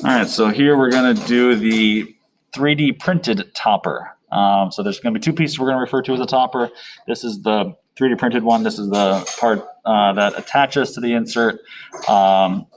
All right, so here we're going to do the 3D printed topper. So there's going to be two pieces we're going to refer to as a topper. This is the 3D printed one. This is the part that attaches to the insert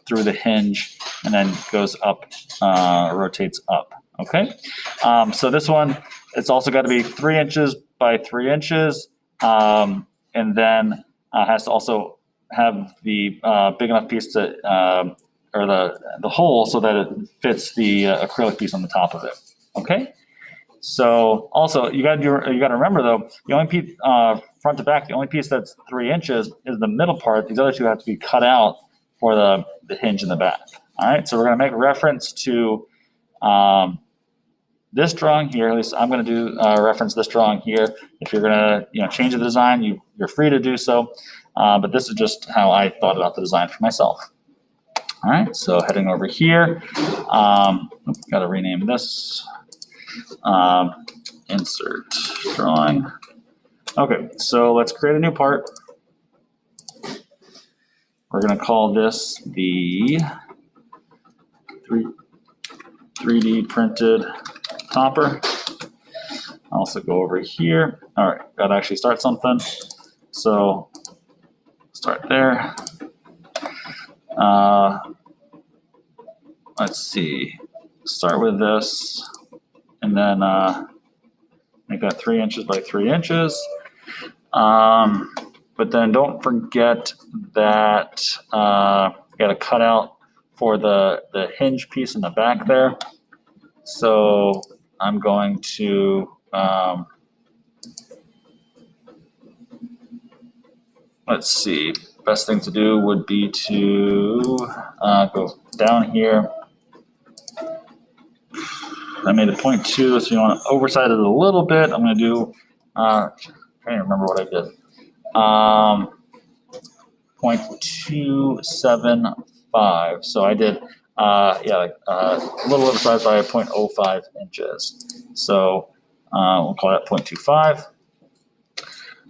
through the hinge and then goes up, rotates up. Okay. So this one, it's also got to be 3 inches by 3 inches, and then has to also have the big enough piece to or the hole so that it fits the acrylic piece on the top of it. Okay. So also you got to remember though, the only piece front to back, the only piece that's 3 inches is the middle part. These other two have to be cut out for the hinge in the back. All right. So we're going to make reference to this drawing here. At least I'm going to do reference this drawing here. If you're going to change the design, you're free to do so. But this is just how I thought about the design for myself. All right, so heading over here, got to rename this, insert drawing. Okay, so let's create a new part. We're going to call this the 3D printed topper. Also go over here. All right, got to actually start something. So start there. Let's see, start with this and then make that 3 inches by 3 inches. But then don't forget that you got to cut out for the hinge piece in the back there. So I'm going to let's see, best thing to do would be to go down here. I made a 0.2, so you want to oversize it a little bit. I'm going to do, I can't remember what I did. 0.275. So I did, a little oversized by 0.05 inches. So we'll call that 0.25.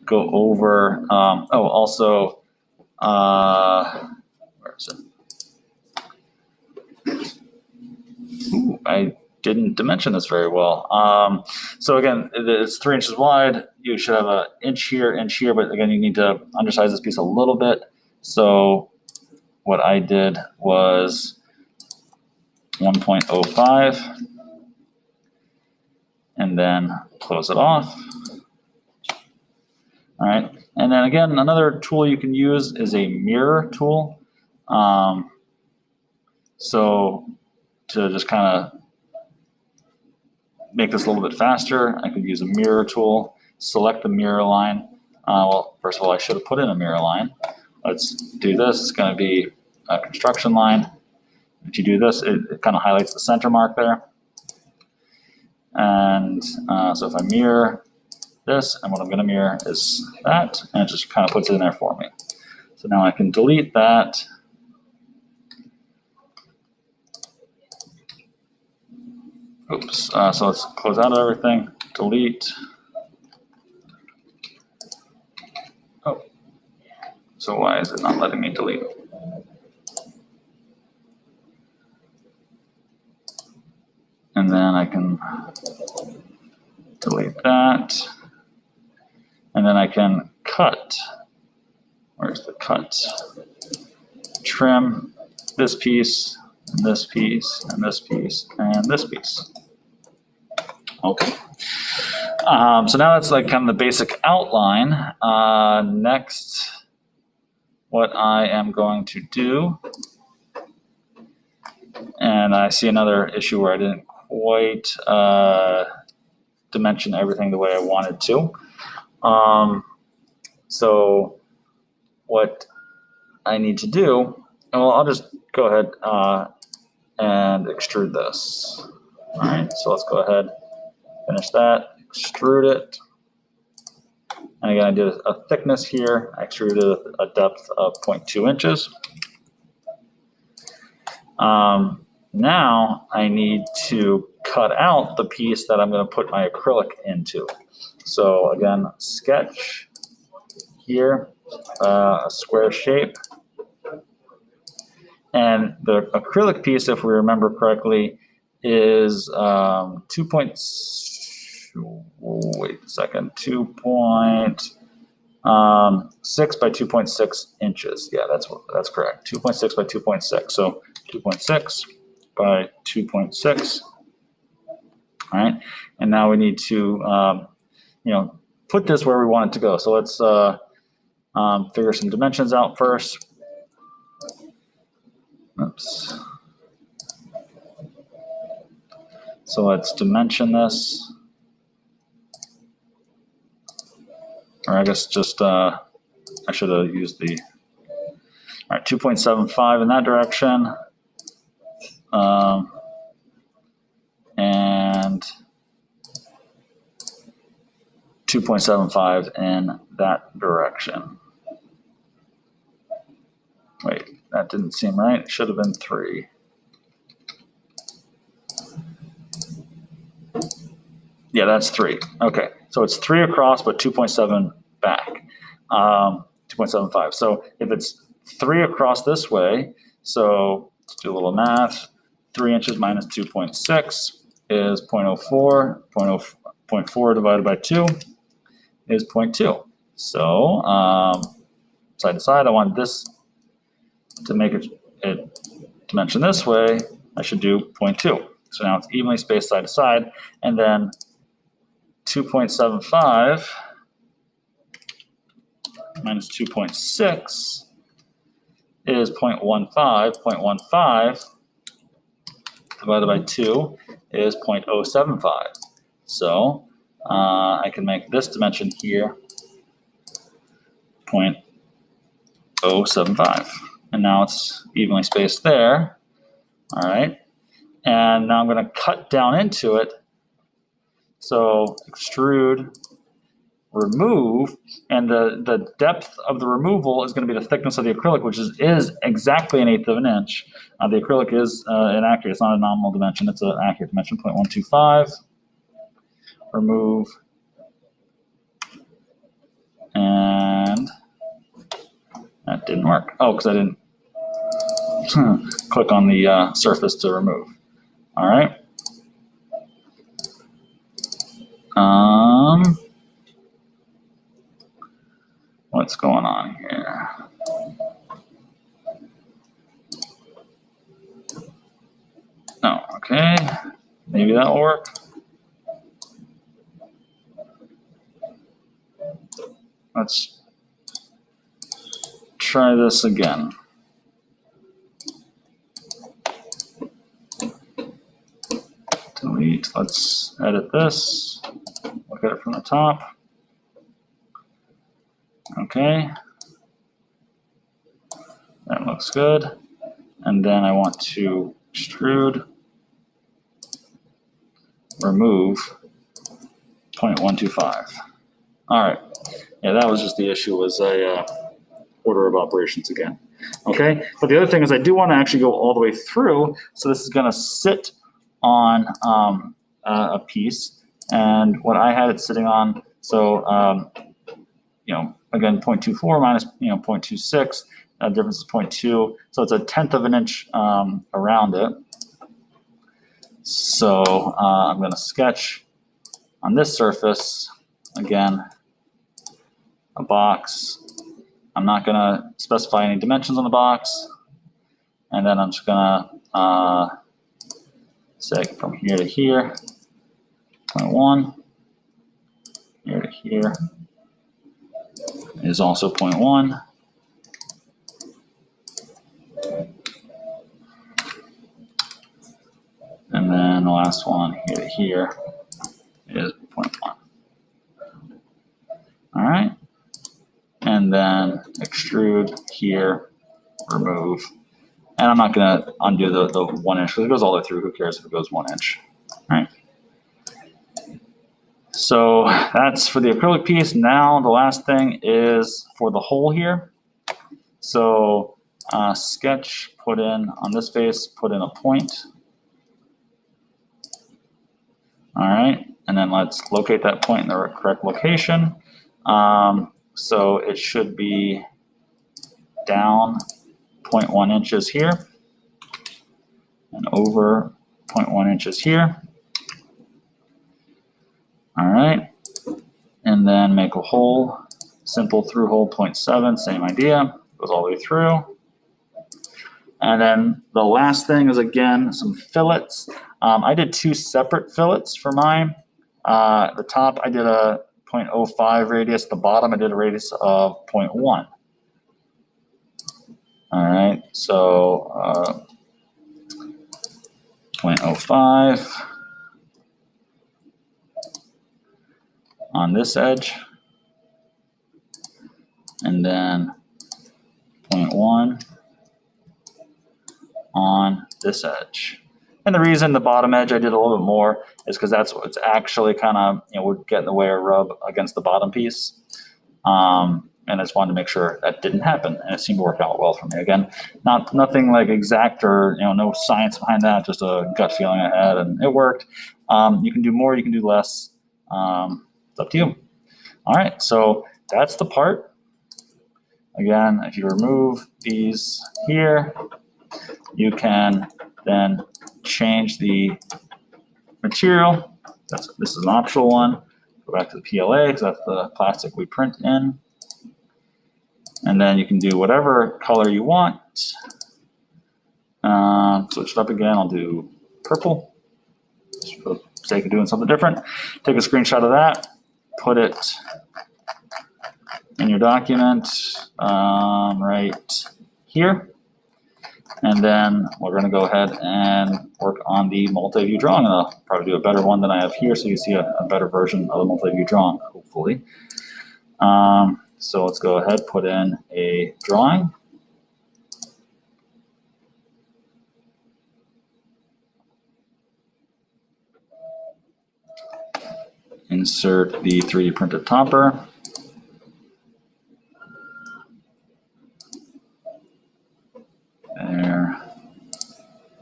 Go over, also, where is it? Ooh, I didn't dimension this very well. So again, it's 3 inches wide. You should have an inch here, but again, you need to undersize this piece a little bit. So what I did was 1.05 and then close it off. All right, and then again, another tool you can use is a mirror tool. So to just kind of make this a little bit faster, I could use a mirror tool, select the mirror line. Well, first of all, I should have put in a mirror line. Let's do this. It's going to be a construction line. If you do this, it kind of highlights the center mark there. And so if I mirror this, and what I'm going to mirror is that, and it just kind of puts it in there for me. So now I can delete that. Oops, so let's close out of everything, delete. Oh, so why is it not letting me delete? And then I can delete that. And then I can cut. Where's the cut? Trim this piece, and this piece, and this piece, and this piece. Okay. So now that's like kind of the basic outline. Next, what I am going to do, and I see another issue where I didn't quite dimension everything the way I wanted to. So what I need to do, well, I'll just go ahead and extrude this. All right, so let's go ahead, finish that, extrude it. And again, I did a thickness here. I extruded a depth of 0.2 inches. Now I need to cut out the piece that I'm going to put my acrylic into. So again, sketch here, a square shape, And the acrylic piece, if we remember correctly, is 2.6 by 2.6 inches. Yeah, that's correct. 2.6 by 2.6. So 2.6 by 2.6. All right, and now we need to put this where we want it to go. So let's figure some dimensions out first. Oops. So let's dimension this. Or I guess just, I should have used the, all right, 2.75 in that direction. And 2.75 in that direction. Wait, that didn't seem right. It should have been 3. Yeah, that's 3. Okay, so it's 3 across, but 2.7 back. 2.75. So if it's 3 across this way, so let's do a little math. 3 inches minus 2.6 is 0.04. 0.4 divided by 2 is 0.2. So side to side, I want this to make it dimension this way. I should do 0.2. So now it's evenly spaced side to side, and then 2.75 minus 2.6 is 0.15. 0.15 divided by 2 is 0.075. So I can make this dimension here 0.075. And now it's evenly spaced there. All right. And now I'm going to cut down into it. So extrude, remove, and the depth of the removal is going to be the thickness of the acrylic, which is exactly 1/8 of an inch. The acrylic is inaccurate. It's not a nominal dimension. It's an accurate dimension, 0.125. Remove. And that didn't work. Oh, because I didn't click on the surface to remove. All right. What's going on here? Oh, okay. Maybe that'll work. Let's try this again. Delete. Let's edit this. Look at it from the top. Okay. That looks good. And then I want to extrude, remove 0.125. All right. Yeah, that was just the issue, was order of operations again. Okay. But the other thing is I do want to actually go all the way through. So this is going to sit on a piece. And what I had it sitting on, so, again, 0.24 minus, 0.26, difference is 0.2. So it's 1/10 of an inch around it. So I'm going to sketch on this surface, again, a box. I'm not going to specify any dimensions on the box. And then I'm just going to say from here to here, 0.1, here to here is also 0.1. And then the last one here to here is 0.1. All right. And then extrude here, remove. And I'm not going to undo the 1 inch because it goes all the way through. Who cares if it goes 1 inch? All right. So that's for the acrylic piece. Now the last thing is for the hole here. So sketch, put in on this face, put in a point. All right, and then let's locate that point in the correct location. So it should be down 0.1 inches here. and over 0.1 inches here. All right, and then make a hole, simple through hole 0.7, same idea, goes all the way through. And then the last thing is, again, some fillets. I did 2 separate fillets for mine. The top, I did a 0.05 radius. The bottom, I did a radius of 0.1. All right, so 0.05 on this edge, and then 0.1 on this edge. And the reason the bottom edge I did a little bit more is because that's what's actually kind of, would get in the way or rub against the bottom piece. And I just wanted to make sure that didn't happen, and it seemed to work out well for me. Again, nothing like exact or no science behind that, just a gut feeling I had, and it worked. You can do more, you can do less. It's up to you. All right, so that's the part. Again, if you remove these here, you can then change the material. This is an optional one. Go back to the PLA because that's the plastic we print in. And then you can do whatever color you want. Switch it up again. I'll do purple, just for the sake of doing something different. Take a screenshot of that, put it in your document right here. And then we're going to go ahead and work on the multi-view drawing. And I'll probably do a better one than I have here, so you see a better version of the multi-view drawing, hopefully. So let's go ahead, put in a drawing. Insert the 3D printed topper.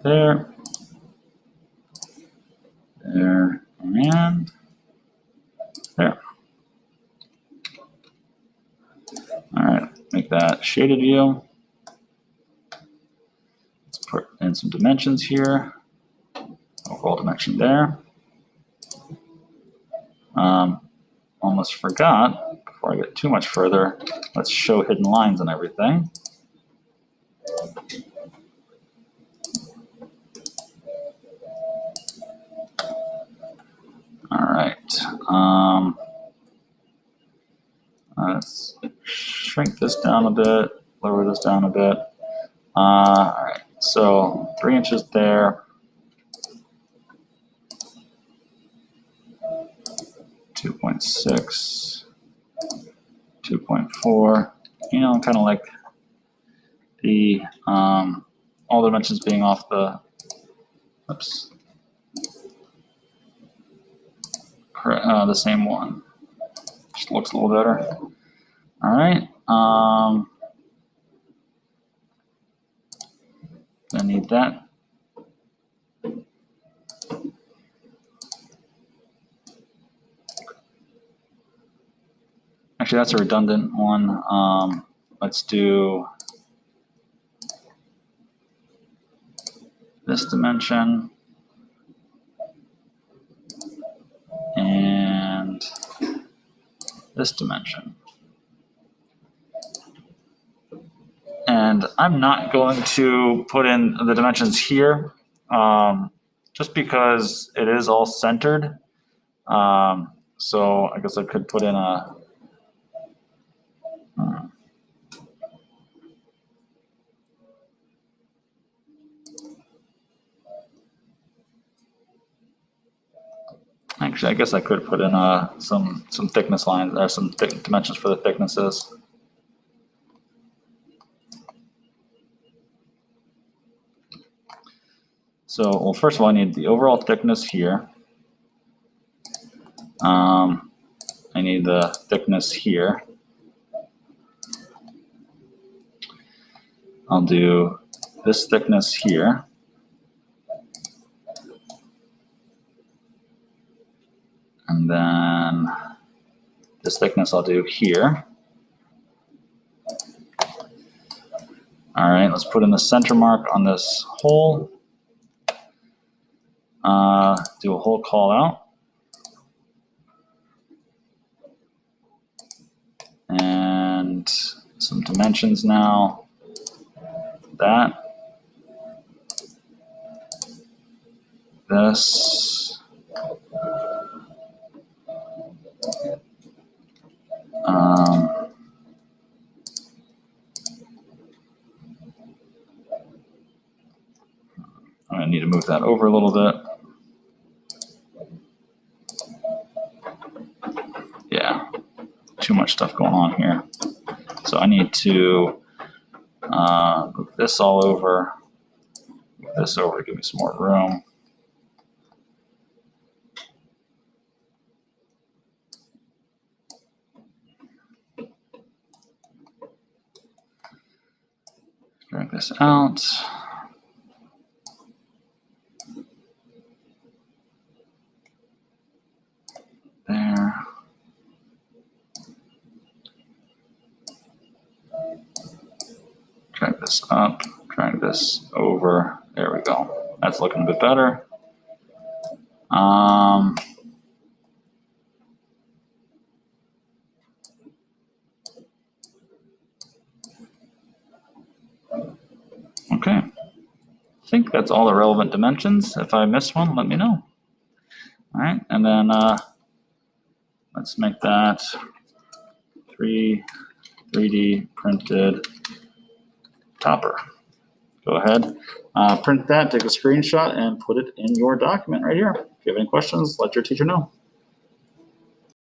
There, and there. All right, make that shaded view. Let's put in some dimensions here. Overall dimension there. Almost forgot, before I get too much further, let's show hidden lines and everything. All right, let's shrink this down a bit, lower this down a bit. All right, so 3 inches there. 2.6, 2.4, kind of like the, all the dimensions being off the, oops, the same one. Just looks a little better. All right. I need that. Actually, that's a redundant one. Let's do this dimension and this dimension. And I'm not going to put in the dimensions here just because it is all centered. So I guess I could put in a actually, I guess I could put in some thickness lines or some dimensions for the thicknesses. So, well, first of all, I need the overall thickness here. I need the thickness here. I'll do this thickness here. And then this thickness I'll do here. All right, let's put in the center mark on this hole. do a whole call out. And some dimensions now. That. This. I need to move that over a little bit. Yeah, too much stuff going on here. So I need to move this all over, move this over to give me some more room. Drag this out. There. Drag this up, drag this over. There we go. That's looking a bit better. Okay. I think that's all the relevant dimensions. If I miss one, let me know. All right, and then let's make that 3D printed topper. Go ahead, print that, take a screenshot, and put it in your document right here. If you have any questions, let your teacher know.